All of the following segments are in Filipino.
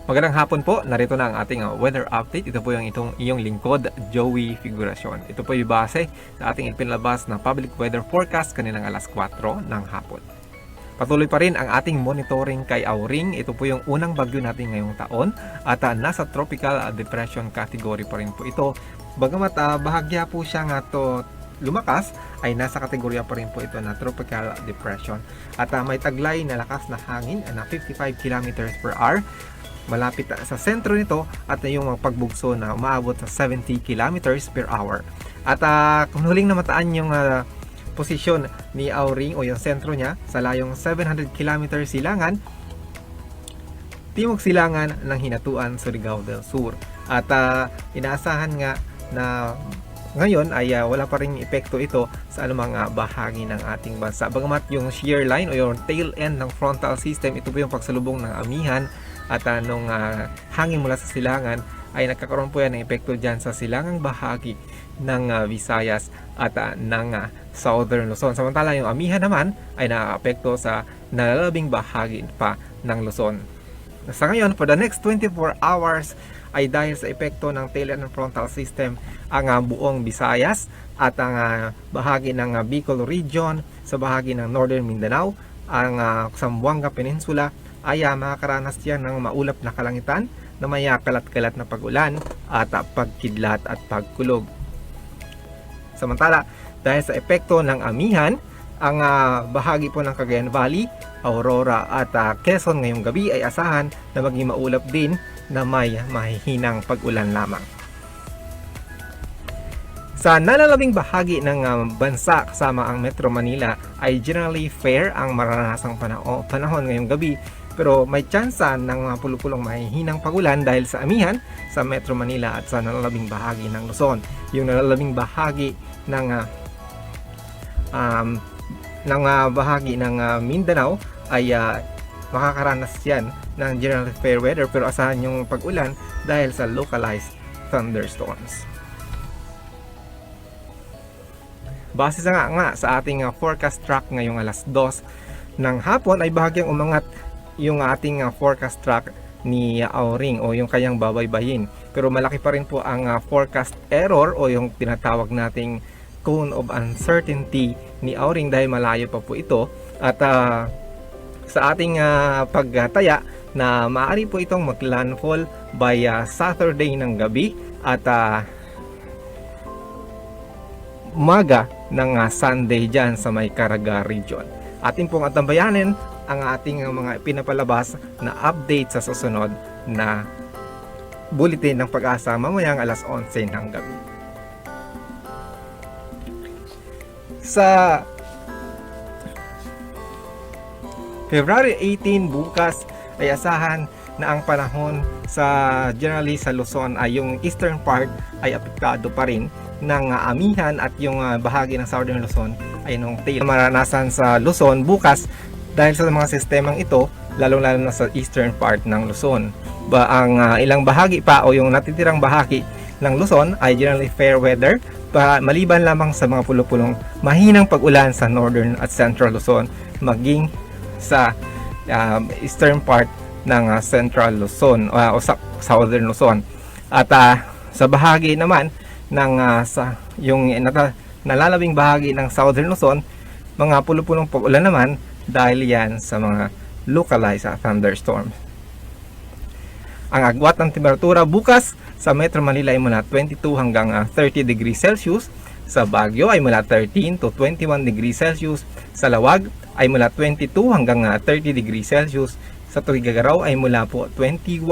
Magandang hapon po, narito na ang ating weather update. Ito po yung iyong lingkod, Joey Figuracion. Ito po yung base sa ating ipinalabas na public weather forecast kanilang alas 4 ng hapon. Patuloy pa rin ang ating monitoring kay Auring. Ito po yung unang bagyo natin ngayong taon at nasa tropical depression category pa rin po ito. Bagamat bahagya po siya nga to lumakas, ay nasa kategorya pa rin po ito na tropical depression. At may taglay na lakas na hangin na 55 km per hour. Malapit sa sentro nito at yung pagbugso na umaabot sa 70 km per hour. At kung huling namataan yung posisyon ni Auring o yung sentro niya sa layong 700 km silangan, timog silangan ng Hinatuan, Surigao del Sur. At inaasahan nga na ngayon ay wala pa ring epekto ito sa anumang bahagi ng ating bansa. Bagamat yung shear line o yung tail end ng frontal system, ito po yung pagsalubong ng amihan at nung hangin mula sa silangan ay nagkakaroon po yan ng epekto dyan sa silangang bahagi ng Visayas at ng Southern Luzon. Samantala yung amihan naman ay nakapekto sa nalalabing bahagi pa ng Luzon. Sa ngayon, for the next 24 hours ay dahil sa epekto ng tail end ng frontal system ang buong Visayas at ang bahagi ng Bicol region, sa bahagi ng Northern Mindanao, ang Zamboanga Peninsula ay makakaranas yan ng maulap na kalangitan na may kalat-kalat na pag-ulan at pagkidlat at pagkulog. Samantala, dahil sa epekto ng amihan, ang bahagi po ng Cagayan Valley, Aurora at Quezon ngayong gabi ay asahan na maging maulap din na may mahihinang pag-ulan lamang. Sa nalalabing bahagi ng bansa kasama ang Metro Manila ay generally fair ang maranasang panahon ngayong gabi, pero may tsansa ng mga pulupulong mahihinang pag-ulan dahil sa amihan sa Metro Manila at sa nalalabing bahagi ng Luzon. Yung nalalabing bahagi ng bahagi ng Mindanao ay makakaranas yan ng generally fair weather, pero asahan yung pag-ulan dahil sa localized thunderstorms. Base sa ating forecast track ngayong alas 2 ng hapon ay bahagyang umangat yung ating forecast track ni Auring o yung kanyang babaybayin. Pero malaki pa rin po ang forecast error o yung tinatawag nating cone of uncertainty ni Auring dahil malayo pa po ito. At sa ating pagtaya na maaari po itong maglandfall by Saturday ng gabi at umaga ng Sunday dyan sa may Caraga region. Atin pong atambayanin ang ating mga pinapalabas na update sa susunod na bulletin ng pag-asa mamayang alas 11 ng gabi. Sa February 18 bukas ay asahan na ang panahon sa generally sa Luzon ay yung eastern part ay apektado pa rin ng amihan at yung bahagi ng Southern Luzon ay nung tail maranasan sa Luzon bukas dahil sa mga sistemang ito, lalong-lalo na sa eastern part ng Luzon. Ang ilang bahagi pa o yung natitirang bahagi ng Luzon ay generally fair weather, maliban lamang sa mga pulupulong mahinang pag-ulan sa northern at central Luzon, maging sa eastern part ng central Luzon o southern Luzon. At sa bahagi naman ng yung nalalabing bahagi ng southern Luzon, mga pulupulong pag-ulan naman dahil yan sa mga localized thunderstorms. Ang agwat ng temperatura bukas sa Metro Manila ay mula 22 hanggang 30 degrees Celsius. Sa Baguio ay mula 13 to 21 degrees Celsius. Sa Lawag ay mula 22 hanggang 30 degrees Celsius. Sa Tuguegarao ay mula po 21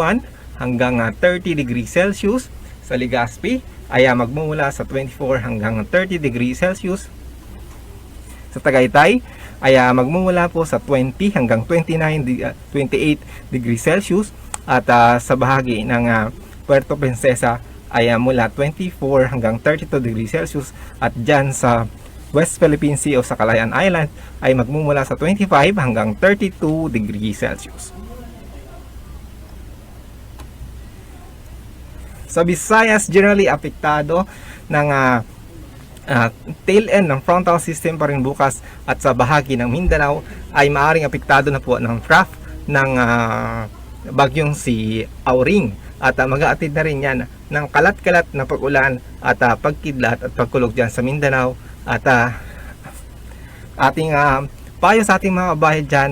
hanggang 30 degrees Celsius. Sa Legazpi ay magmumula sa 24 hanggang 30 degrees Celsius. Sa Tagaytay ay magmumula po sa 20 hanggang 28 degrees Celsius. At sa bahagi ng Puerto Princesa ay mula 24 hanggang 32 degrees Celsius. At dyan sa West Philippine Sea o sa Calayan Island ay magmumula sa 25 hanggang 32 degrees Celsius. Sa Visayas, generally apektado ng tail end ng frontal system pa rin bukas, at sa bahagi ng Mindanao ay maaaring apektado na po ng trough ng bagyong si Auring. At mag-aatid na rin yan ng kalat-kalat na pag-ulan at pagkidlat at pagkulog dyan sa Mindanao. At ating payo sa ating mga kabayan dyan,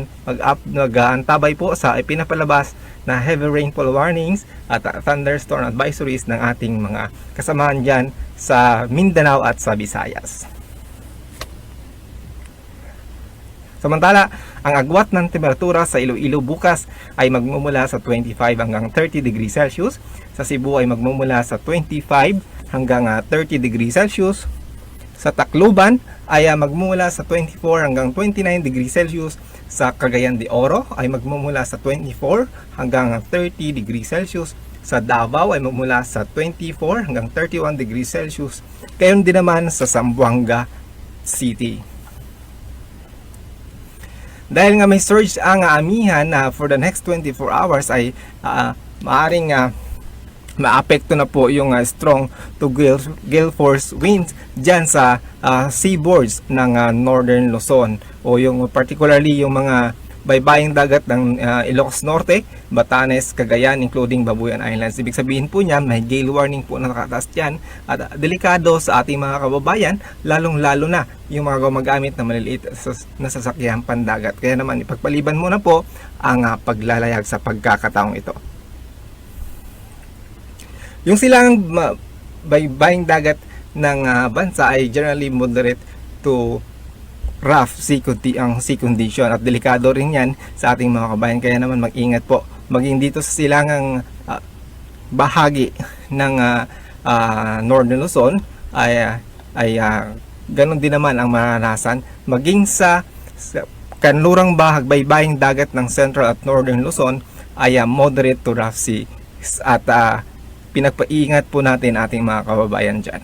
mag-antabay po sa ipinapalabas na heavy rainfall warnings at thunderstorm advisories ng ating mga kasamahan dyan sa Mindanao at sa Visayas. Samantala, ang agwat ng temperatura sa Iloilo bukas ay magmumula sa 25 hanggang 30 degrees Celsius. Sa Cebu ay magmumula sa 25 hanggang 30 degrees Celsius. Sa Tacloban ay magmumula sa 24 hanggang 29 degrees Celsius. Sa Cagayan de Oro ay magmumula sa 24 hanggang 30 degrees Celsius. Sa Davao ay magmumula sa 24 hanggang 31 degrees Celsius. Gayon din naman sa Zamboanga City. Dahil nga may surge ang amihan for the next 24 hours ay maaring maapekto na po yung strong to gale force winds dyan sa seaboards ng Northern Luzon, o yung particularly yung mga baybaying dagat ng Ilocos Norte, Batanes, Cagayan, including Babuyan Islands. Ibig sabihin po niya, may gale warning po na nakataas dyan at delikado sa ating mga kababayan, lalong-lalo na yung mga gumagamit na maliliit na sasakyan pandagat. Kaya naman ipagpaliban muna po ang paglalayag sa pagkakataong ito. Yung silang baybaying dagat ng bansa ay generally moderate to rough sea condition at delikado rin yan sa ating mga kabayan. Kaya naman mag-ingat po maging dito sa silangang bahagi ng Northern Luzon ay ganun din naman ang maranasan, maging sa kanlurang baybaying dagat ng Central at Northern Luzon ay moderate to rough sea at pinagpaingat po natin ating mga kababayan dyan.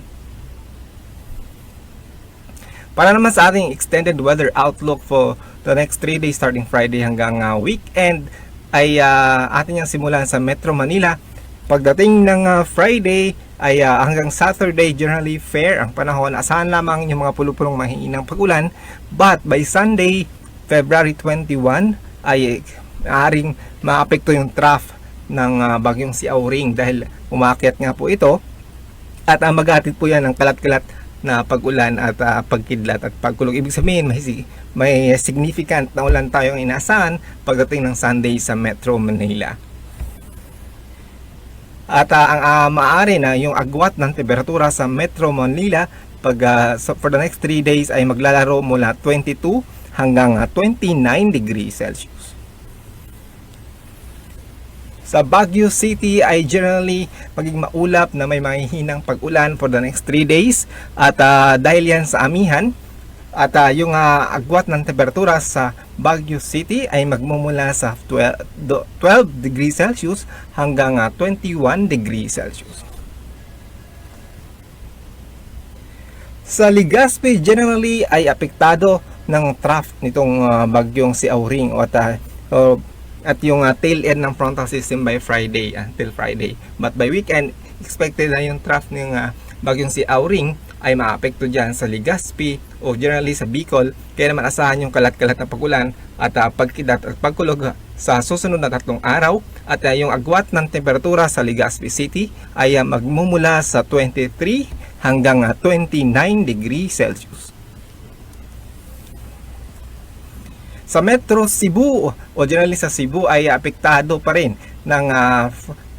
Para naman sa ating extended weather outlook for the next 3 days starting Friday hanggang weekend ay atin yung simulan sa Metro Manila. Pagdating ng Friday ay hanggang Saturday generally fair ang panahon. Asahan lamang yung mga pulupulong mahihinang pag-ulan, but by Sunday, February 21 ay aaring maapekto yung trough ng bagyong si Auring dahil umakyat nga po ito at mag-aatid po yan ng kalat-kalat na pag-ulan at pagkidlat at pagkulog. Ibig sabihin may significant na ulan tayong inaasahan pagdating ng Sunday sa Metro Manila. At ang maaari na yung agwat ng temperatura sa Metro Manila for the next 3 days ay maglalaro mula 22 hanggang 29 degrees Celsius. Sa Baguio City ay generally maging maulap na may mahihinang pag-ulan for the next 3 days at dahil yan sa amihan at yung agwat ng temperatura sa Baguio City ay magmumula sa 12 degrees Celsius hanggang 21 degrees Celsius. Sa Legazpi generally ay apektado ng trough nitong bagyong si Auring at yung tail end ng frontal system by Friday until Friday. But by weekend, expected na yung trough ng bagyong si Auring ay maapekto dyan sa Legazpi o generally sa Bicol. Kaya naman asahan yung kalat-kalat na pag-ulan at pagkidat at pagkulog sa susunod na 3 araw. At yung agwat ng temperatura sa Legazpi City ay magmumula sa 23 hanggang 29 degrees Celsius. Sa Metro Cebu o generally sa Cebu ay apektado pa rin ng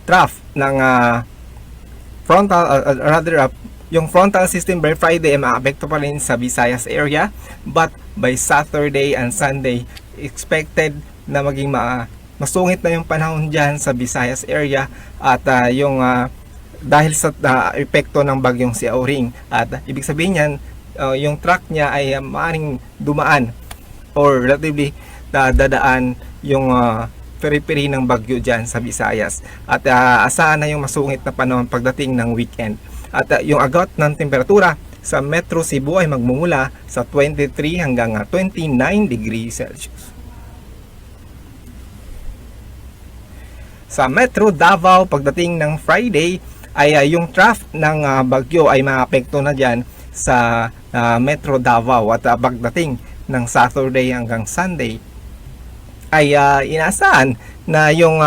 trough ng yung frontal system by Friday ay maapekto pa rin sa Visayas area, but by Saturday and Sunday expected na maging masungit na yung panahon dyan sa Visayas area at yung dahil sa epekto ng bagyong si Auring at ibig sabihin yan yung track niya ay maaaring dumaan or relatively dadaan yung periphery ng bagyo dyan sa Visayas at asahan na yung masungit na panahon pagdating ng weekend at yung agwat ng temperatura sa Metro Cebu ay magmumula sa 23 hanggang 29 degrees Celsius. Sa Metro Davao pagdating ng Friday ay yung trough ng bagyo ay maapekto na dyan sa Metro Davao at pagdating ng Saturday hanggang Sunday ay inaasahan na yung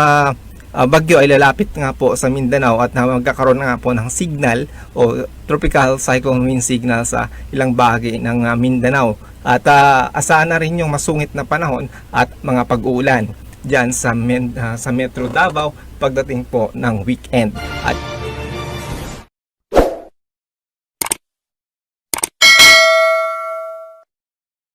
bagyo ay lalapit nga po sa Mindanao at na magkakaroon nga po ng signal o tropical cyclone wind signal sa ilang bahagi ng Mindanao. At asahan na rin yung masungit na panahon at mga pag-uulan dyan sa Metro Davao pagdating po ng weekend. At